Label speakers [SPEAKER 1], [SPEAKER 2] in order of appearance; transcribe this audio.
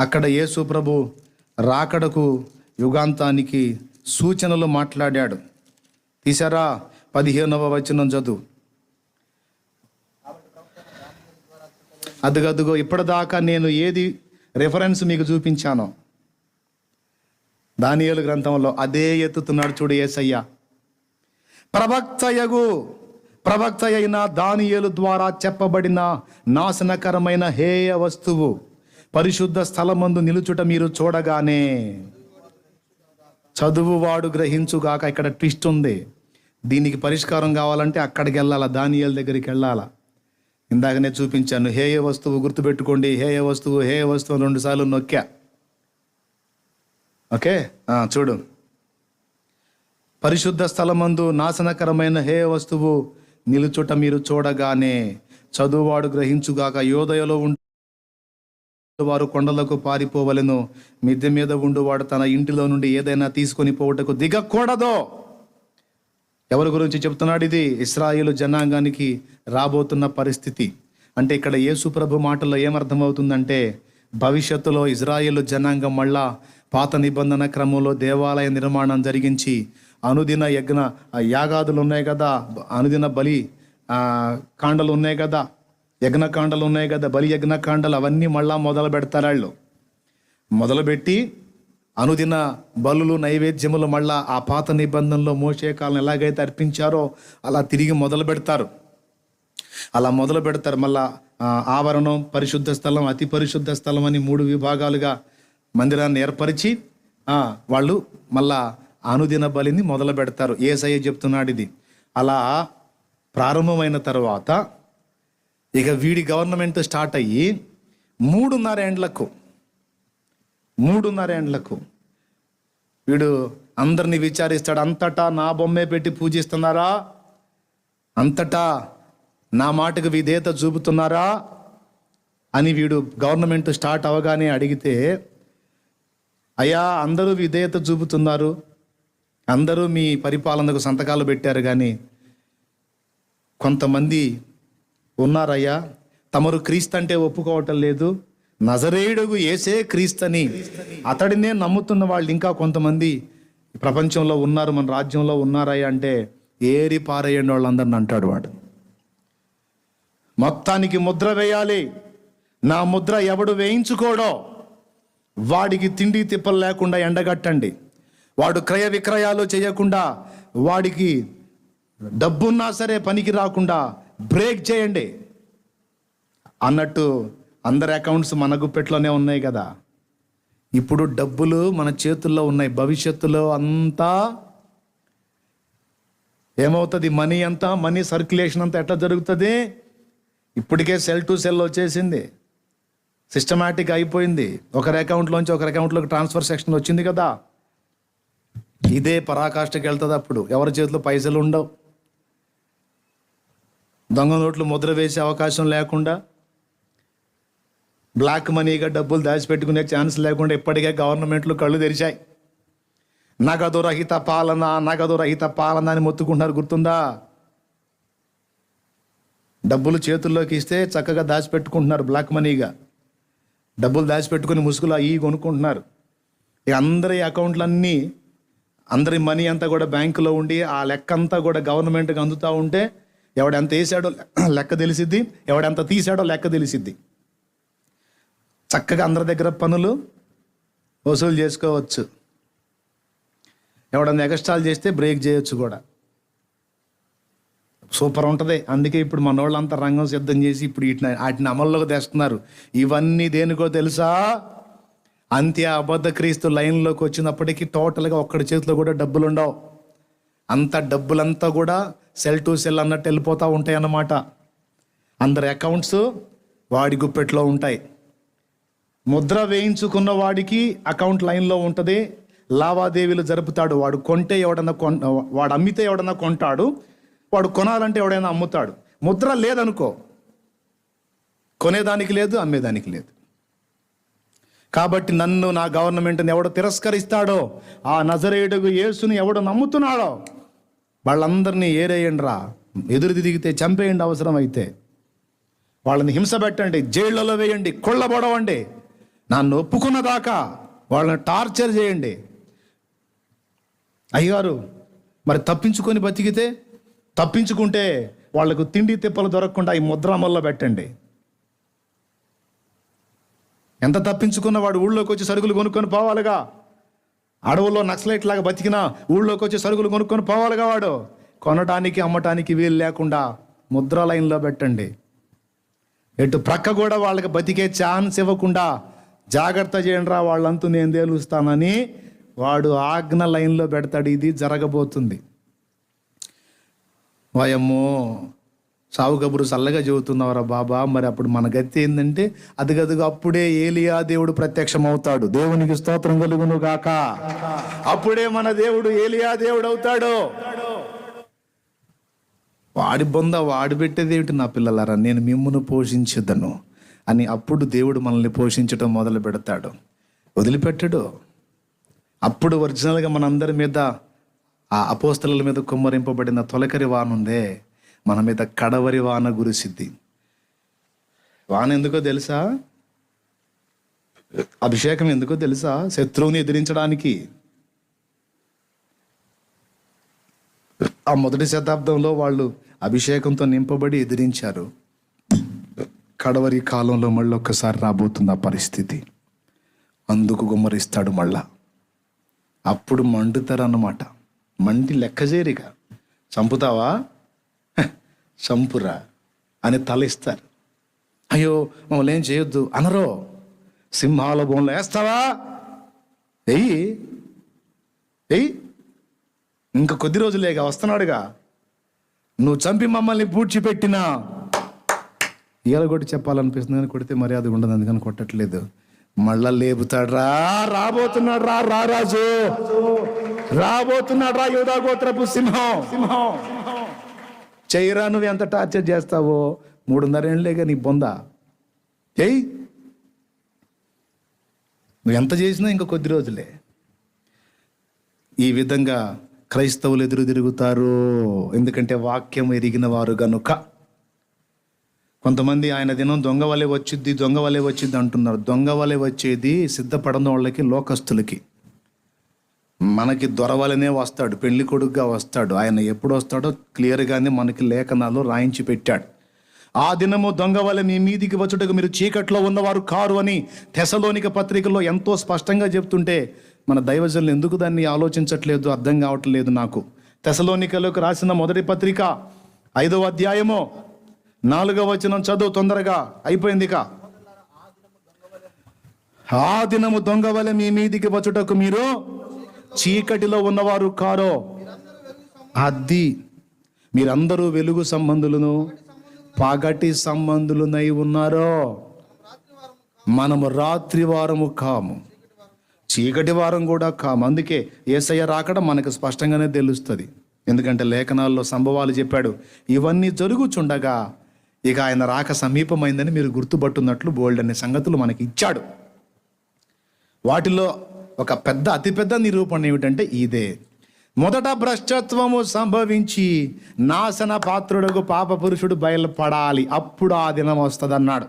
[SPEAKER 1] అక్కడ యేసు ప్రభు రాకడకు యుగాంతానికి సూచనలు మాట్లాడాడు. తీసారా? 15వ వచనం చదువు. అదుగదుగో ఇప్పటిదాకా నేను ఏది రెఫరెన్స్ మీకు చూపించానో దానియేలు గ్రంథంలో అదే ఎత్తుతున్నాడు చూడు యేసయ్య. ప్రవక్త అయిన దానియేలు ద్వారా చెప్పబడిన నాశనకరమైన హేయ వస్తువు పరిశుద్ధ స్థలమందు నిలుచుట మీరు చూడగానే చదువువాడు గ్రహించుగాక. ఇక్కడ ట్విస్ట్ ఉంది. దీనికి పరిష్కారం కావాలంటే అక్కడికి వెళ్ళాలా, దానియేలు దగ్గరికి వెళ్ళాలా. ఇందాకనే చూపించాను. హేయ వస్తువు గుర్తుపెట్టుకోండి. హేయ వస్తువు 2 సార్లు నొక్కా. ఓకే, చూడు. పరిశుద్ధ స్థలమందు నాశనకరమైన హేయ వస్తువు నిలుచుట మీరు చూడగానే చదువువాడు గ్రహించుగాక. యోదయలో వారు కొండలకు పారిపోవలెను. మిద్దె మీద ఉండువాడు తన ఇంటిలో నుండి ఏదైనా తీసుకొని పోవుటకు దిగకూడదో. ఎవరి గురించి చెప్తున్నాడు ఇది? ఇశ్రాయేలు జనాంగానికి రాబోతున్న పరిస్థితి. అంటే ఇక్కడ యేసు ప్రభు మాటల్లో ఏమర్థమవుతుందంటే, భవిష్యత్తులో ఇజ్రాయేలు జనాంగం మళ్ళా పాత నిబంధన క్రమంలో దేవాలయ నిర్మాణం జరిగించి అనుదిన యాగాదులు ఉన్నాయి కదా, అనుదిన బలి కాండలు ఉన్నాయి కదా, యజ్ఞకాండలు ఉన్నాయి కదా, బలి యజ్ఞకాండలు అవన్నీ మళ్ళా మొదలు పెడతారు. వాళ్ళు మొదలుపెట్టి అనుదిన బలులు నైవేద్యములు మళ్ళా ఆ పాత నిబంధనలో మోషే కాలం ఎలాగైతే అర్పించారో అలా తిరిగి మొదలు పెడతారు. మళ్ళా ఆవరణం, పరిశుద్ధ స్థలం, అతి పరిశుద్ధ స్థలం అని 3 విభాగాలుగా మందిరాన్ని ఏర్పరిచి వాళ్ళు మళ్ళా అనుదిన బలిని మొదలు పెడతారు. యేసయ్య చెప్తున్నాడు ఇది. అలా ప్రారంభమైన తర్వాత ఇక వీడి గవర్నమెంట్ స్టార్ట్ అయ్యి 3.5 ఏండ్లకు వీడు అందరినీ విచారిస్తాడు. అంతటా నా బొమ్మే పెట్టి పూజిస్తున్నారా? అంతటా నా మాటకు విధేయత చూపుతున్నారా అని వీడు గవర్నమెంట్ స్టార్ట్ అవగానే అడిగితే, అయ్యా అందరూ విధేయత చూపుతున్నారు, అందరూ మీ పరిపాలనకు సంతకాలు పెట్టారు, కానీ కొంతమంది ఉన్నారయ్యా తమరు క్రీస్తు అంటే ఒప్పుకోవటం లేదు, నజరేయుడుగు యేసే క్రీస్తని అతడినే నమ్ముతున్న వాళ్ళు ఇంకా కొంతమంది ప్రపంచంలో ఉన్నారు, మన రాజ్యంలో ఉన్నారయ్యా అంటే ఏరి పారేయండి వాళ్ళందరిని అంటాడు వాడు. మొత్తానికి ముద్ర వేయాలి. నా ముద్ర ఎవడు వేయించుకోడో వాడికి తిండి తిప్పలు లేకుండా ఎండగట్టండి. వాడు క్రయ విక్రయాలు చేయకుండా, వాడికి డబ్బున్నా సరే పనికి రాకుండా బ్రేక్ చేయండి అన్నట్టు అందరి అకౌంట్స్ మన గుప్పెట్లోనే ఉన్నాయి కదా. ఇప్పుడు డబ్బులు మన చేతుల్లో ఉన్నాయి. భవిష్యత్తులో అంతా ఏమవుతుంది? మనీ సర్క్యులేషన్ అంతా ఎట్లా జరుగుతుంది? ఇప్పటికే సెల్ టు సెల్ వచ్చేసింది, సిస్టమాటిక్ అయిపోయింది. ఒకరి అకౌంట్లోంచి ఒకరి అకౌంట్లోకి ట్రాన్స్ఫర్ సెక్షన్ వచ్చింది కదా. ఇదే పరాకాష్ఠకి వెళ్తుంది. అప్పుడు ఎవరి చేతిలో పైసలు ఉండవు, దొంగ నోట్లు ముద్ర వేసే అవకాశం లేకుండా, బ్లాక్ మనీగా డబ్బులు దాచిపెట్టుకునే ఛాన్స్ లేకుండా ఇప్పటికే గవర్నమెంట్లు కళ్ళు తెరిచాయి. నగదు రహిత పాలన అని మొత్తుకుంటున్నారు. గుర్తుందా? డబ్బులు చేతుల్లోకి ఇస్తే చక్కగా దాచిపెట్టుకుంటున్నారు, బ్లాక్ మనీగా డబ్బులు దాచిపెట్టుకుని ముసుగులు అవి కొనుక్కుంటున్నారు. ఇక అందరి అకౌంట్లన్నీ, అందరి మనీ అంతా కూడా బ్యాంకులో ఉండి ఆ లెక్క అంతా కూడా గవర్నమెంట్కి అందుతూ ఉంటే ఎవడెంత వేసాడో లెక్క తెలిసిద్ది, ఎవడెంత తీసాడో లెక్క తెలిసిద్ది. చక్కగా అందరి దగ్గర పనులు వసూలు చేసుకోవచ్చు. ఎవడన్నా ఎగస్ట్రాలు చేస్తే బ్రేక్ చేయొచ్చు కూడా. సూపర్ ఉంటుంది. అందుకే ఇప్పుడు మన వాళ్ళంతా రంగం సిద్ధం చేసి ఇప్పుడు వాటిని అమల్లోకి తెస్తున్నారు. ఇవన్నీ దేనికో తెలుసా? అంత్య అబద్ధ క్రీస్తు లైన్లోకి వచ్చినప్పటికీ టోటల్గా ఒక్కడి చేతిలో కూడా డబ్బులు ఉండవు. అంత డబ్బులంతా కూడా సెల్ టు సెల్ అన్నట్టు వెళ్ళిపోతూ ఉంటాయి అన్నమాట. అందరి అకౌంట్స్ వాడి గుప్పెట్లో ఉంటాయి. ముద్ర వేయించుకున్న వాడికి అకౌంట్ లైన్లో ఉంటుంది, లావాదేవీలు జరుపుతాడు. వాడు కొంటే వాడు అమ్మితే ఎవడన్నా కొంటాడు, వాడు కొనాలంటే ఎవడైనా అమ్ముతాడు. ముద్ర లేదనుకో, కొనేదానికి లేదు, అమ్మేదానికి లేదు. కాబట్టి నన్ను, నా గవర్నమెంట్ని ఎవడు తిరస్కరిస్తాడో, ఆ నజరేయుడు యేసుని ఎవడు నమ్ముతున్నాడో వాళ్ళందరినీ ఏరేయండి రా, ఎదురు తిరిగితే చంపేయండి, అవసరం అయితే వాళ్ళని హింస పెట్టండి, జైళ్లలో వేయండి, కొళ్ళబొడవండి. నన్ను ఒప్పుకున్న దాకా వాళ్ళని టార్చర్ చేయండి. అయ్యగారు మరి తప్పించుకొని బతికితే, తప్పించుకుంటే వాళ్లకు తిండి తిప్పలు దొరకకుండా ఈ ముద్రామల్లో పెట్టండి. ఎంత తప్పించుకున్న వాడు ఊళ్ళోకి వచ్చి సరుకులు కొనుక్కొని పోవాలిగా. అడవుల్లో నక్సలైట్ లాగా బతికినా ఊళ్ళోకి వచ్చి సరుకులు కొనుక్కొని పోవాలిగా. వాడు కొనటానికి అమ్మటానికి వీలు లేకుండా ముద్రా లైన్లో పెట్టండి. ఎటు ప్రక్క కూడా వాళ్ళకి బతికే ఛాన్స్ ఇవ్వకుండా జాగ్రత్త చేయండి రా, వాళ్ళంతూ నేను తేలుస్తానని వాడు ఆజ్ఞ లైన్లో పెడతాడు. ఇది జరగబోతుంది. వాయమ్మో, సావు కబురు చల్లగా చెబుతున్నావురా బాబా. మరి అప్పుడు మన గతి ఏంటంటే, అదిగదుగు అప్పుడే ఏలియా దేవుడు ప్రత్యక్షమవుతాడు. దేవునికి స్తోత్రం కలుగును గాక. అప్పుడే మన దేవుడు ఏలియా దేవుడు అవుతాడు. వాడి బొంద వాడి పెట్టేది ఏమిటి నా పిల్లలారా, నేను మిమ్మును పోషించదను అని అప్పుడు దేవుడు మనల్ని పోషించడం మొదలు పెడతాడు. వదిలిపెట్టడు. అప్పుడు ఒరిజినల్గా మనందరి మీద, ఆ అపోస్తలుల మీద కుమ్మరింపబడిన తొలకరి వాన ఉందే, మన మీద కడవరి వాన గురిసిద్ది. వాన ఎందుకో తెలుసా? అభిషేకం ఎందుకో తెలుసా? శత్రువుని ఎదిరించడానికి. ఆ మొదటి శతాబ్దంలో వాళ్ళు అభిషేకంతో నింపబడి ఎదిరించారు. కడవరి కాలంలో మళ్ళీ ఒక్కసారి రాబోతుంది ఆ పరిస్థితి. అందుకు గుమ్మరిస్తాడు మళ్ళా. అప్పుడు మండుతారు అన్నమాట. మండి లెక్కజేరిగా చంపుతావా, చంపురా అని తలిస్తారు. అయ్యో మమ్మల్ని ఏం చేయొద్దు అనరో. సింహాల బోన్లో వేస్తావా, ఎయ్యి ఎయ్యి, ఇంకా కొద్ది రోజులేగా వస్తున్నాడుగా. నువ్వు చంపి మమ్మల్ని పూడ్చిపెట్టినా ఇవాళ కొట్టి చెప్పాలనిపిస్తుంది కానీ కొడితే మర్యాద ఉండదు, అందుకని కొట్టట్లేదు. మళ్ళా లేపుతాడు రా, రాబోతున్నాడు రా, రారాజు రాబోతున్నాడు రా, యూదా గోత్రపు సింహం. సింహం చెయ్యరా, నువ్వు ఎంత టార్చర్ చేస్తావో. 3.5 ఏళ్ళేగా నీ బొంద. చెయ్యి, నువ్వు ఎంత చేసినా ఇంకా కొద్ది రోజులే. ఈ విధంగా క్రైస్తవులు ఎదురు తిరుగుతారు. ఎందుకంటే వాక్యం ఎరిగిన వారు గనుక. కొంతమంది ఆయన దినం దొంగ వలె వచ్చిద్ది, దొంగ వలె వచ్చిద్ది అంటున్నారు. దొంగ వలె వచ్చేది సిద్ధపడని వాళ్ళకి, లోకస్తులకి. మనకి దొరవలనే వస్తాడు, పెళ్లి కొడుకుగా వస్తాడు. ఆయన ఎప్పుడు వస్తాడో క్లియర్గానే మనకి లేఖనాలు రాయించి పెట్టాడు. ఆ దినము దొంగ వలె మీ మీదికి వచ్చుటకు మీరు చీకట్లో ఉన్నవారు కారు అని తెసలోనిక పత్రికలో ఎంతో స్పష్టంగా చెప్తుంటే మన దైవజనులు ఎందుకు దాన్ని ఆలోచించట్లేదు, అర్థం కావట్లేదు నాకు. తెసలోనికలోకి రాసిన మొదటి పత్రిక 5వ అధ్యాయము 4వ వచనం చదువు తొందరగా, అయిపోయిందిక. ఆ దినము దొంగ వలె మీ మీదికి వచ్చుటకు మీరు చీకటిలో ఉన్నవారు కారో. అది మీరందరూ వెలుగు సంబంధులను పగటి సంబంధులునై ఉన్నారో. మనము రాత్రి వారము కాము, చీకటి వారం కూడా కాము. అందుకే యేసయ్య రాకడ మనకు స్పష్టంగానే తెలుస్తుంది. ఎందుకంటే లేఖనాల్లో సంభవాలు చెప్పాడు. ఇవన్నీ జరుగుచుండగా ఇక ఆయన రాక సమీపమైందని మీరు గుర్తుపట్టున్నట్లు బోల్డ్ అనే సంగతులు మనకి ఇచ్చాడు. వాటిలో ఒక అతిపెద్ద నిరూపణ ఏమిటంటే ఇదే. మొదట భ్రష్టత్వము సంభవించి నాశన పాత్రుడకు పాప పురుషుడు బయలుపడాలి, అప్పుడు ఆ దినం వస్తుంది అన్నాడు.